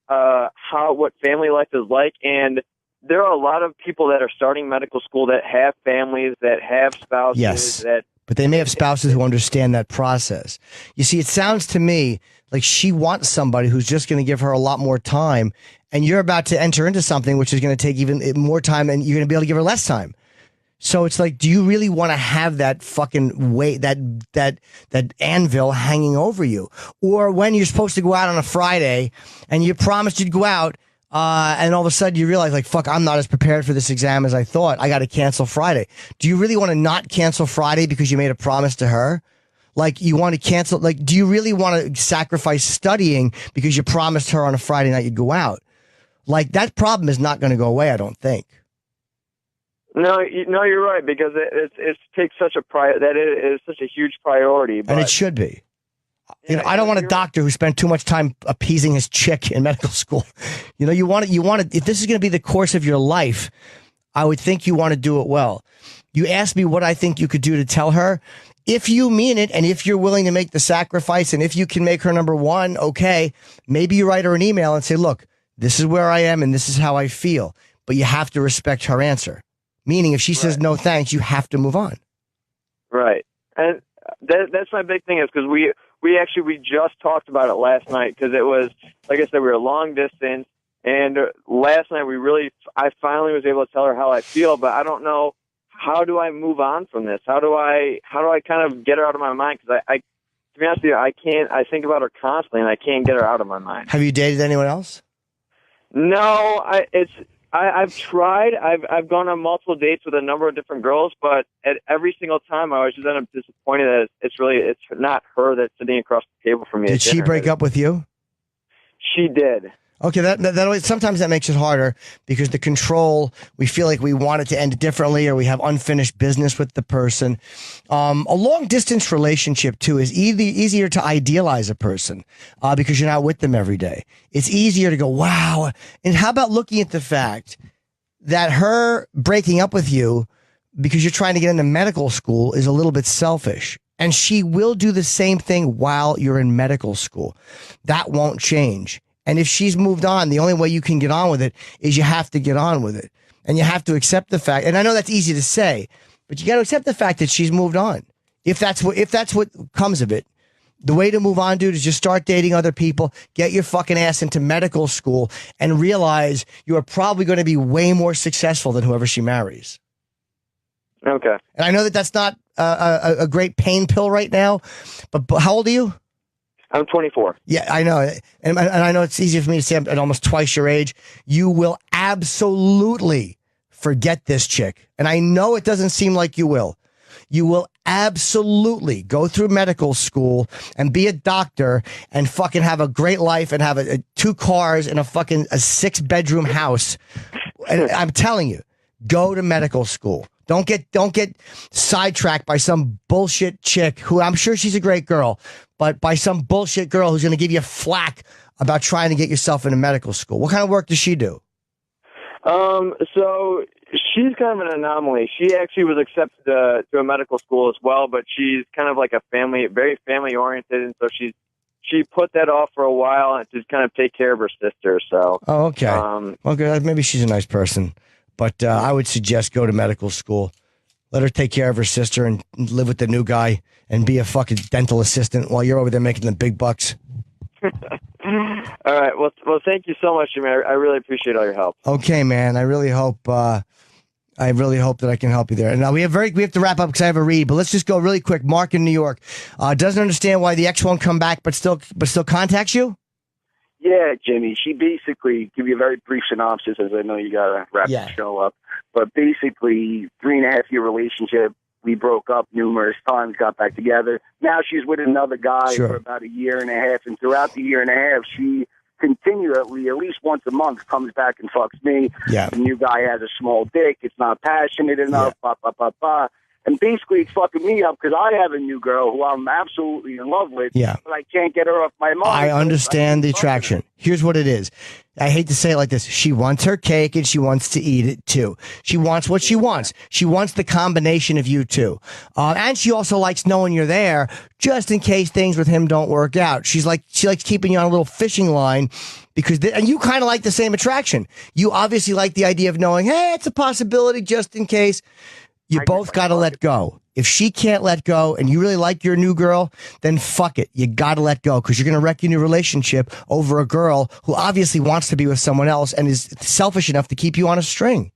to what family life is like, and there are a lot of people that are starting medical school that have families, that have spouses. Yes, but they may have spouses who understand that process. You see, it sounds to me like she wants somebody who's just going to give her a lot more time, and you're about to enter into something which is going to take even more time, and you're going to be able to give her less time. So it's like, do you really want to have that fucking weight, that anvil hanging over you? Or when you're supposed to go out on a Friday and you promised you'd go out, and all of a sudden you realize, like, fuck, I'm not as prepared for this exam as I thought. I got to cancel Friday. Do you really want to not cancel Friday because you made a promise to her? Like, you want to cancel, like, do you really want to sacrifice studying because you promised her on a Friday night you'd go out? Like, that problem is not going to go away, I don't think. No, you're right, because it takes such a that it is such a huge priority. But, and it should be. You know, I don't want a doctor who spent too much time appeasing his chick in medical school. You know, you want to, if this is going to be the course of your life, I would think you want to do it well. You asked me what I think you could do to tell her. If you mean it, and if you're willing to make the sacrifice, and if you can make her number one, okay, maybe you write her an email and say, look, this is where I am and this is how I feel. But you have to respect her answer. Meaning, if she says no thanks, you have to move on. Right. And that's my big thing, is because we just talked about it last night, because it was, like I said, we were long distance, and last night I finally was able to tell her how I feel, but I don't know, how do I move on from this? How do I kind of get her out of my mind? Because I, to be honest with you, I think about her constantly, and I can't get her out of my mind. Have you dated anyone else? No, I've tried. I've gone on multiple dates with a number of different girls, but at every single time I always just end up disappointed that it's not her that's sitting across the table from me. Did she break up with you? She did. Okay, that sometimes that makes it harder, because the control, we feel like we want it to end differently, or we have unfinished business with the person. A long distance relationship too is easier to idealize a person, because you're not with them every day. It's easier to go, wow. And how about looking at the fact that her breaking up with you because you're trying to get into medical school is a little bit selfish. And she will do the same thing while you're in medical school. That won't change. And if she's moved on, the only way you can get on with it is you have to get on with it. And you have to accept the fact, and I know that's easy to say, but you got to accept the fact that she's moved on. If that's what comes of it, the way to move on, dude, is just start dating other people, get your fucking ass into medical school, and realize you are probably going to be way more successful than whoever she marries. Okay. And I know that that's not a great pain pill right now, but how old are you? I'm 24. Yeah, I know. And I know it's easier for me to say I'm at almost twice your age. You will absolutely forget this chick. And I know it doesn't seem like you will. You will absolutely go through medical school and be a doctor and fucking have a great life and have 2 cars and a 6-bedroom house. And I'm telling you, go to medical school. Don't get sidetracked by some bullshit chick who, I'm sure she's a great girl, but by some bullshit girl who's going to give you flack about trying to get yourself into medical school. What kind of work does she do? So she's kind of an anomaly. She actually was accepted to a medical school as well, but she's kind of like very family oriented, and so she put that off for a while and to kind of take care of her sister. So. Oh, okay. Okay, maybe she's a nice person. But I would suggest go to medical school. Let her take care of her sister and live with the new guy and be a fucking dental assistant while you're over there making the big bucks. All right. Well, thank you so much, Jimmy. I really appreciate all your help. Okay, man. I really hope that I can help you there. Now we have to wrap up because I have a read. But let's just go really quick. Mark in New York doesn't understand why the ex won't come back, but still contacts you. Yeah, Jimmy. She basically, give you a very brief synopsis, as I know you got to wrap the show up. But basically, 3.5-year relationship. We broke up numerous times, got back together. Now she's with another guy for about 1.5 years. And throughout the 1.5 years, she continually, at least once a month, comes back and fucks me. Yeah. The new guy has a small dick. It's not passionate enough. Blah, blah, blah, blah. And basically, it's fucking me up because I have a new girl who I'm absolutely in love with, but I can't get her off my mind. I understand the attraction. Here's what it is. I hate to say it like this. She wants her cake and she wants to eat it too. She wants what she wants. She wants the combination of you two. And she also likes knowing you're there just in case things with him don't work out. She likes keeping you on a little fishing line because, and you kind of like the same attraction. You obviously like the idea of knowing, hey, it's a possibility just in case. You both got to let go. If she can't let go and you really like your new girl, then fuck it. You got to let go because you're going to wreck your new relationship over a girl who obviously wants to be with someone else and is selfish enough to keep you on a string.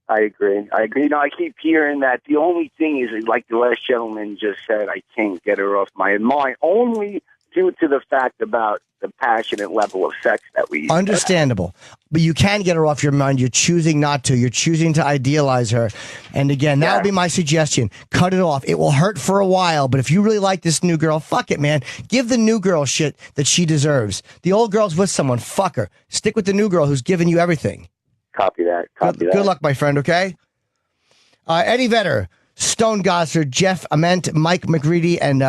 I agree. You know, I keep hearing that. The only thing is, like the last gentleman just said, I can't get her off my mind. Only due to the fact about the passionate level of sex that we Understandable. But you can get her off your mind. You're choosing not to. You're choosing to idealize her. And again, that would be my suggestion. Cut it off. It will hurt for a while, but if you really like this new girl, fuck it, man. Give the new girl shit that she deserves. The old girl's with someone. Fuck her. Stick with the new girl who's giving you everything. Copy that. Good luck, my friend, okay? Eddie Vedder, Stone Gossard, Jeff Ament, Mike McGreedy, and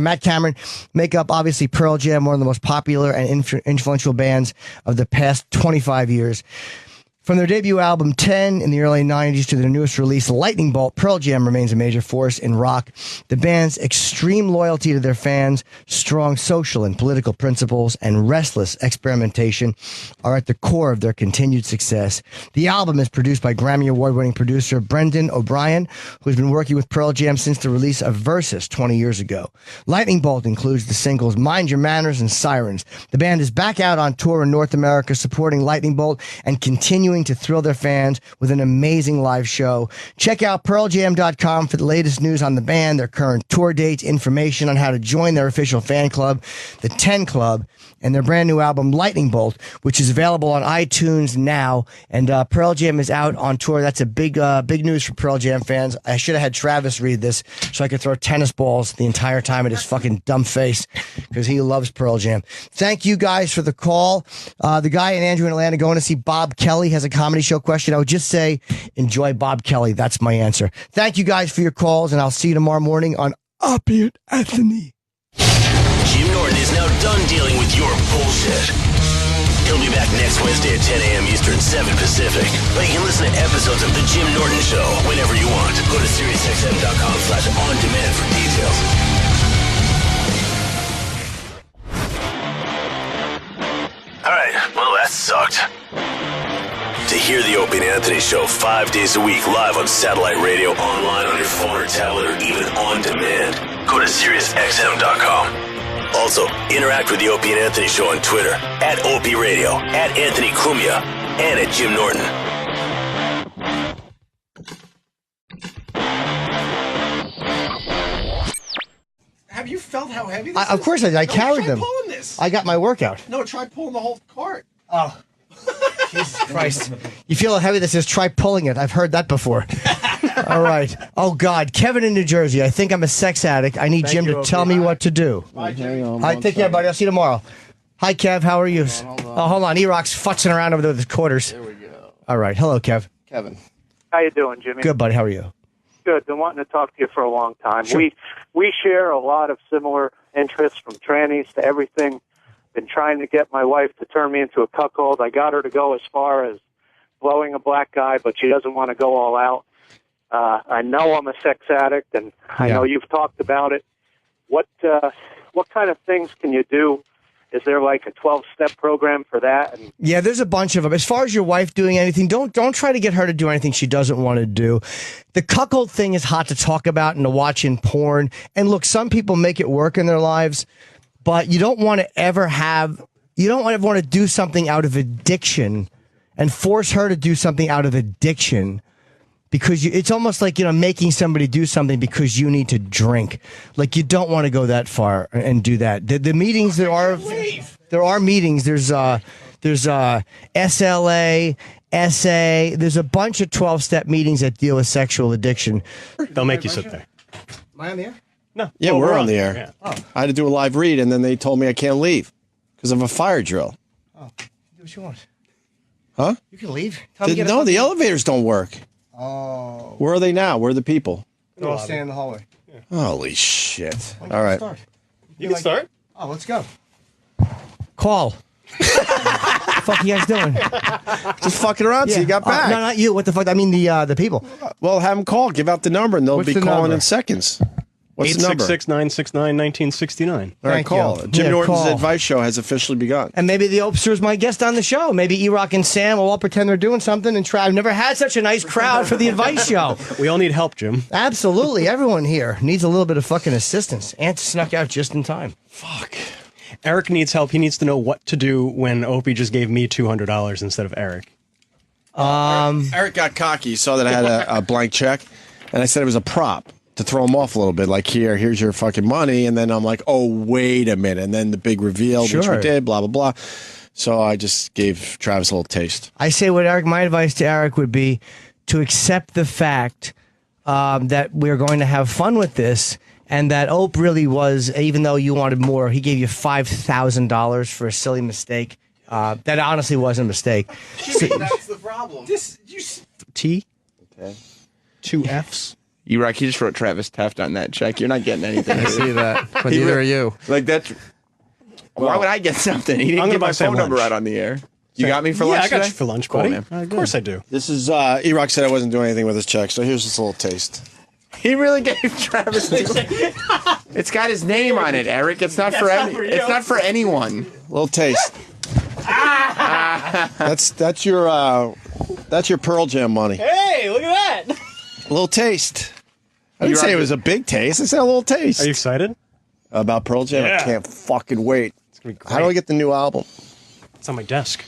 Matt Cameron make up, obviously, Pearl Jam, one of the most popular and influential bands of the past 25 years. From their debut album 10 in the early 90s to their newest release, Lightning Bolt, Pearl Jam remains a major force in rock. The band's extreme loyalty to their fans, strong social and political principles, and restless experimentation are at the core of their continued success. The album is produced by Grammy Award-winning producer Brendan O'Brien, who's been working with Pearl Jam since the release of Versus 20 years ago. Lightning Bolt includes the singles Mind Your Manners and Sirens. The band is back out on tour in North America supporting Lightning Bolt and continuing to thrill their fans with an amazing live show. Check out PearlJam.com for the latest news on the band, their current tour dates, information on how to join their official fan club, the 10 Club, and their brand new album Lightning Bolt, which is available on iTunes now. And Pearl Jam is out on tour. That's a big news for Pearl Jam fans. I should have had Travis read this so I could throw tennis balls the entire time at his fucking dumb face because he loves Pearl Jam. Thank you guys for the call. The guy and Andrew in Atlanta going to see Bob Kelly has a comedy show question. I would just say enjoy Bob Kelly. That's my answer. Thank you guys for your calls, and I'll see you tomorrow morning on Opie and Anthony. Jim Norton is now done dealing with your bullshit. He'll be back next Wednesday at 10 a.m. Eastern, 7 Pacific. But you can listen to episodes of The Jim Norton Show whenever you want. Go to SiriusXM.com/on-demand for details. All right, well, that sucked. To hear the Opie and Anthony Show 5 days a week live on satellite radio, online on your phone or tablet, or even on demand, go to SiriusXM.com. Also, interact with the Opie and Anthony Show on Twitter, at Opie Radio, at Anthony Cumia, and at Jim Norton. Have you felt how heavy this is? Of course I carried them. Try pulling this. I got my workout. No, try pulling the whole cart. Oh. Jesus Christ. You feel how heavy this is? Try pulling it. I've heard that before. All right. Oh, God. Kevin in New Jersey. I think I'm a sex addict. I need Jim to tell me what to do. Bye, Jim. All right, take care, buddy. I'll see you tomorrow. Hi, Kev. How are you? Hold on. E-Rock's futzing around over there with his quarters. There we go. All right. Hello, Kev. Kevin. How you doing, Jimmy? Good, buddy. How are you? Good. Been wanting to talk to you for a long time. Sure. We share a lot of similar interests, from trannies to everything. Been trying to get my wife to turn me into a cuckold. I got her to go as far as blowing a black guy, but she doesn't want to go all out. I know I'm a sex addict, and I know you've talked about it. What kind of things can you do? Is there like a 12-step program for that? And yeah, there's a bunch of them. As far as your wife doing anything, don't try to get her to do anything she doesn't want to do. The cuckold thing is hot to talk about and to watch in porn. And look, some people make it work in their lives, but you don't want to ever want to do something out of addiction and force her to do something out of addiction. Because it's almost like, making somebody do something because you need to drink. Like, you don't want to go that far and do that. The meetings, there are meetings. There's SLA, SA. There's a bunch of 12-step meetings that deal with sexual addiction. They'll make you sit there. Am I on the air? No. Yeah, we're on the air. Yeah. Oh. I had to do a live read, and then they told me I can't leave because of a fire drill. Oh, do what you want. Huh? You can leave. No, the elevators don't work. Oh. Where are they now? Where are the people? I'll stand in the hallway. Yeah. Holy shit! All right. You can start. Oh, let's go. Call. What the fuck are you guys doing? Just fucking around till you got back. No, not you. What the fuck? I mean the people. Well, have them call. Give out the number, and they'll What's be the calling number? in seconds. What's the number? 866-969-1969. All right, call. Jim Norton's Advice Show has officially begun. And maybe the Opster is my guest on the show. Maybe E-Rock and Sam will all pretend they're doing something and try. I've never had such a nice crowd for the Advice Show. We all need help, Jim. Absolutely. Everyone here needs a little bit of fucking assistance. Ant snuck out just in time. Fuck. Eric needs help. He needs to know what to do when Opie just gave me $200 instead of Eric. Eric got cocky. He saw that I had a blank check, and I said it was a prop to throw him off a little bit. Like, here's your fucking money. And then I'm like, oh, wait a minute. And then the big reveal, which we did, blah, blah, blah. So I just gave Travis a little taste. I say my advice to Eric would be to accept the fact that we're going to have fun with this, and that Ope really was, even though you wanted more, he gave you $5,000 for a silly mistake. That honestly wasn't a mistake. That's the problem. T? Okay. 2 Fs? E-Rock, he just wrote Travis Teft on that check. You're not getting anything. I see that. But neither are you. Like, that's... Why would I get something? He didn't get my phone number out on the air. You got me for lunch I got today? you for lunch, Cool, buddy. man. Of course I do. This is, E-Rock said I wasn't doing anything with his check, so here's just a little taste. He really gave Travis... It's got his name on it, Eric. It's not for It's not for anyone. Little taste. That's your Pearl Jam money. Hey, look at that. A little taste. I didn't say it was a big taste. I said a little taste. Are you excited? About Pearl Jam? Yeah. I can't fucking wait. It's gonna be great. How do I get the new album? It's on my desk.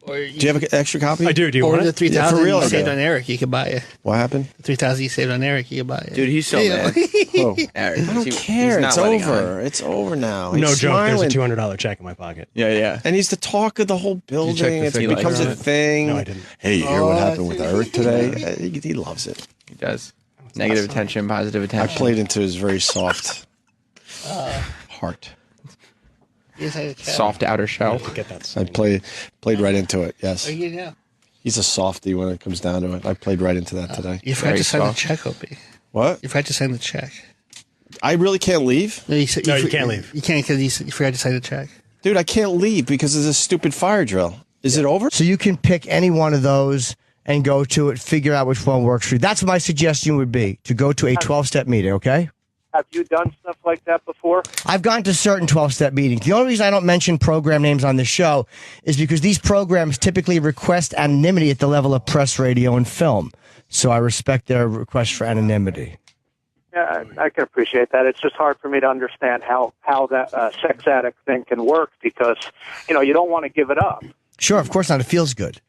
Do you have an extra copy? I do. Do you or want the it? 3,000 for real, you saved okay. on Eric, you could buy it. What happened? The 3,000 you saved on Eric, you could buy it. Dude, he's so mad. Oh. Eric, I don't care. It's over. It's over now. No He's joke. smiling. There's a $200 check in my pocket. Yeah. And he's the talk of the whole building. the It thing becomes like a that? thing. No, I didn't. Hey, you hear what Oh, happened with Eric today? He loves it. He does. Negative attention, positive I attention. played into his very soft heart. Soft outer shell. Get that. I played right into it. Yes. Oh, you know. He's a softie when it comes down to it. I played right into that today. You forgot to sign the check, Opie. What? You forgot to sign the check. I really can't leave? No, you can't leave. You can't because you forgot to sign the check. Dude, I can't leave because of this stupid fire drill. Is it over? So you can pick any one of those and go to it, figure out which one works for you. That's what my suggestion would be, to go to a 12-step meeting, okay? Have you done stuff like that before? I've gone to certain 12-step meetings. The only reason I don't mention program names on the show is because these programs typically request anonymity at the level of press, radio, and film. So I respect their request for anonymity. Yeah, I can appreciate that. It's just hard for me to understand how that sex addict thing can work because, you don't want to give it up. Sure, of course not. It feels good.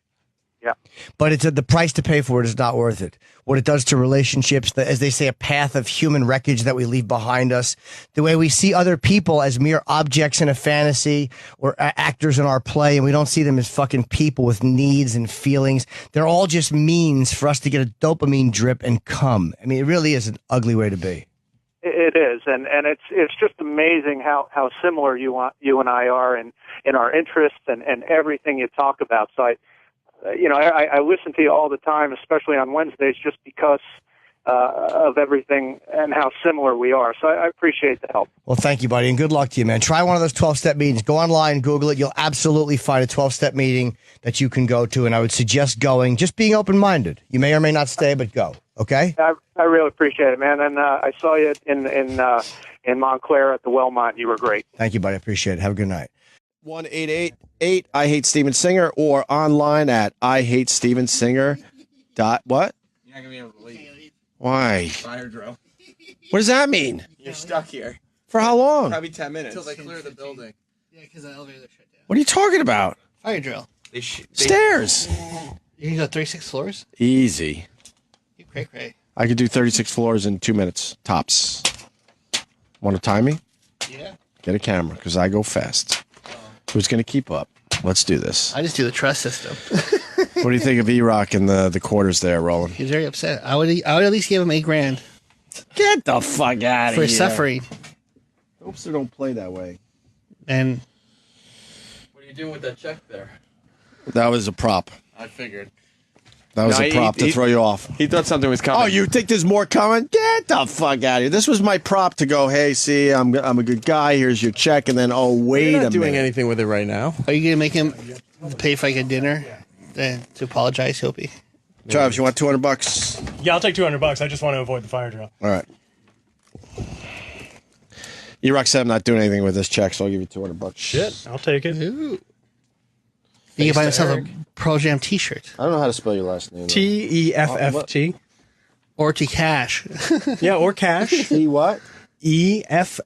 Yeah. But it's the price to pay for it is not worth it. What it does to relationships, as they say, a path of human wreckage that we leave behind us, the way we see other people as mere objects in a fantasy or actors in our play, and we don't see them as fucking people with needs and feelings. They're all just means for us to get a dopamine drip and come. I mean, it really is an ugly way to be. It is, and it's just amazing how similar you and I are in our interests and everything you talk about. So I listen to you all the time, especially on Wednesdays, just because of everything and how similar we are. So I appreciate the help. Well, thank you, buddy, and good luck to you, man. Try one of those 12-step meetings. Go online, Google it. You'll absolutely find a 12-step meeting that you can go to, and I would suggest going, just being open-minded. You may or may not stay, but go, okay? I really appreciate it, man. And I saw you in Montclair at the Wellmont. You were great. Thank you, buddy. I appreciate it. Have a good night. 1-888 I Hate Steven Singer or online at IHateStevenSinger. What? You're not going to be able to leave. Why? Fire drill. What does that mean? You're stuck here. For how long? Probably 10 minutes. Until they clear the building. Yeah, because the elevator shut down. What are you talking about? Fire drill. Stairs. You can go 36 floors? Easy. You cray. I could do 36 floors in 2 minutes, tops. Want to time me? Yeah. Get a camera, because I go fast. Who's going to keep up? Let's do this. I just do the trust system. What do you think of E-Rock and the quarters there, Roland? He's very upset. I would at least give him $8,000. Get the fuck out of For here. his suffering. Hope they don't play that way. And What are you doing with that check there? That was a prop. I figured. That was a prop to throw you off. He thought something was coming. Oh, you think there's more coming? Get the fuck out of here. This was my prop to go, hey, see, I'm a good guy. Here's your check. And then, oh, wait You're a not doing minute. anything with it right now. Are you going to make him pay for like a dinner to apologize, Opie? Travis, you want $200? Yeah, I'll take $200. I just want to avoid the fire drill. All right. E-Rock said I'm not doing anything with this check, so I'll give you $200. Shit, I'll take it. You can buy yourself a Pearl Jam T-shirt. I don't know how to spell your last name. TEFFT. Or T Cash. Yeah, or cash. T what? EFF.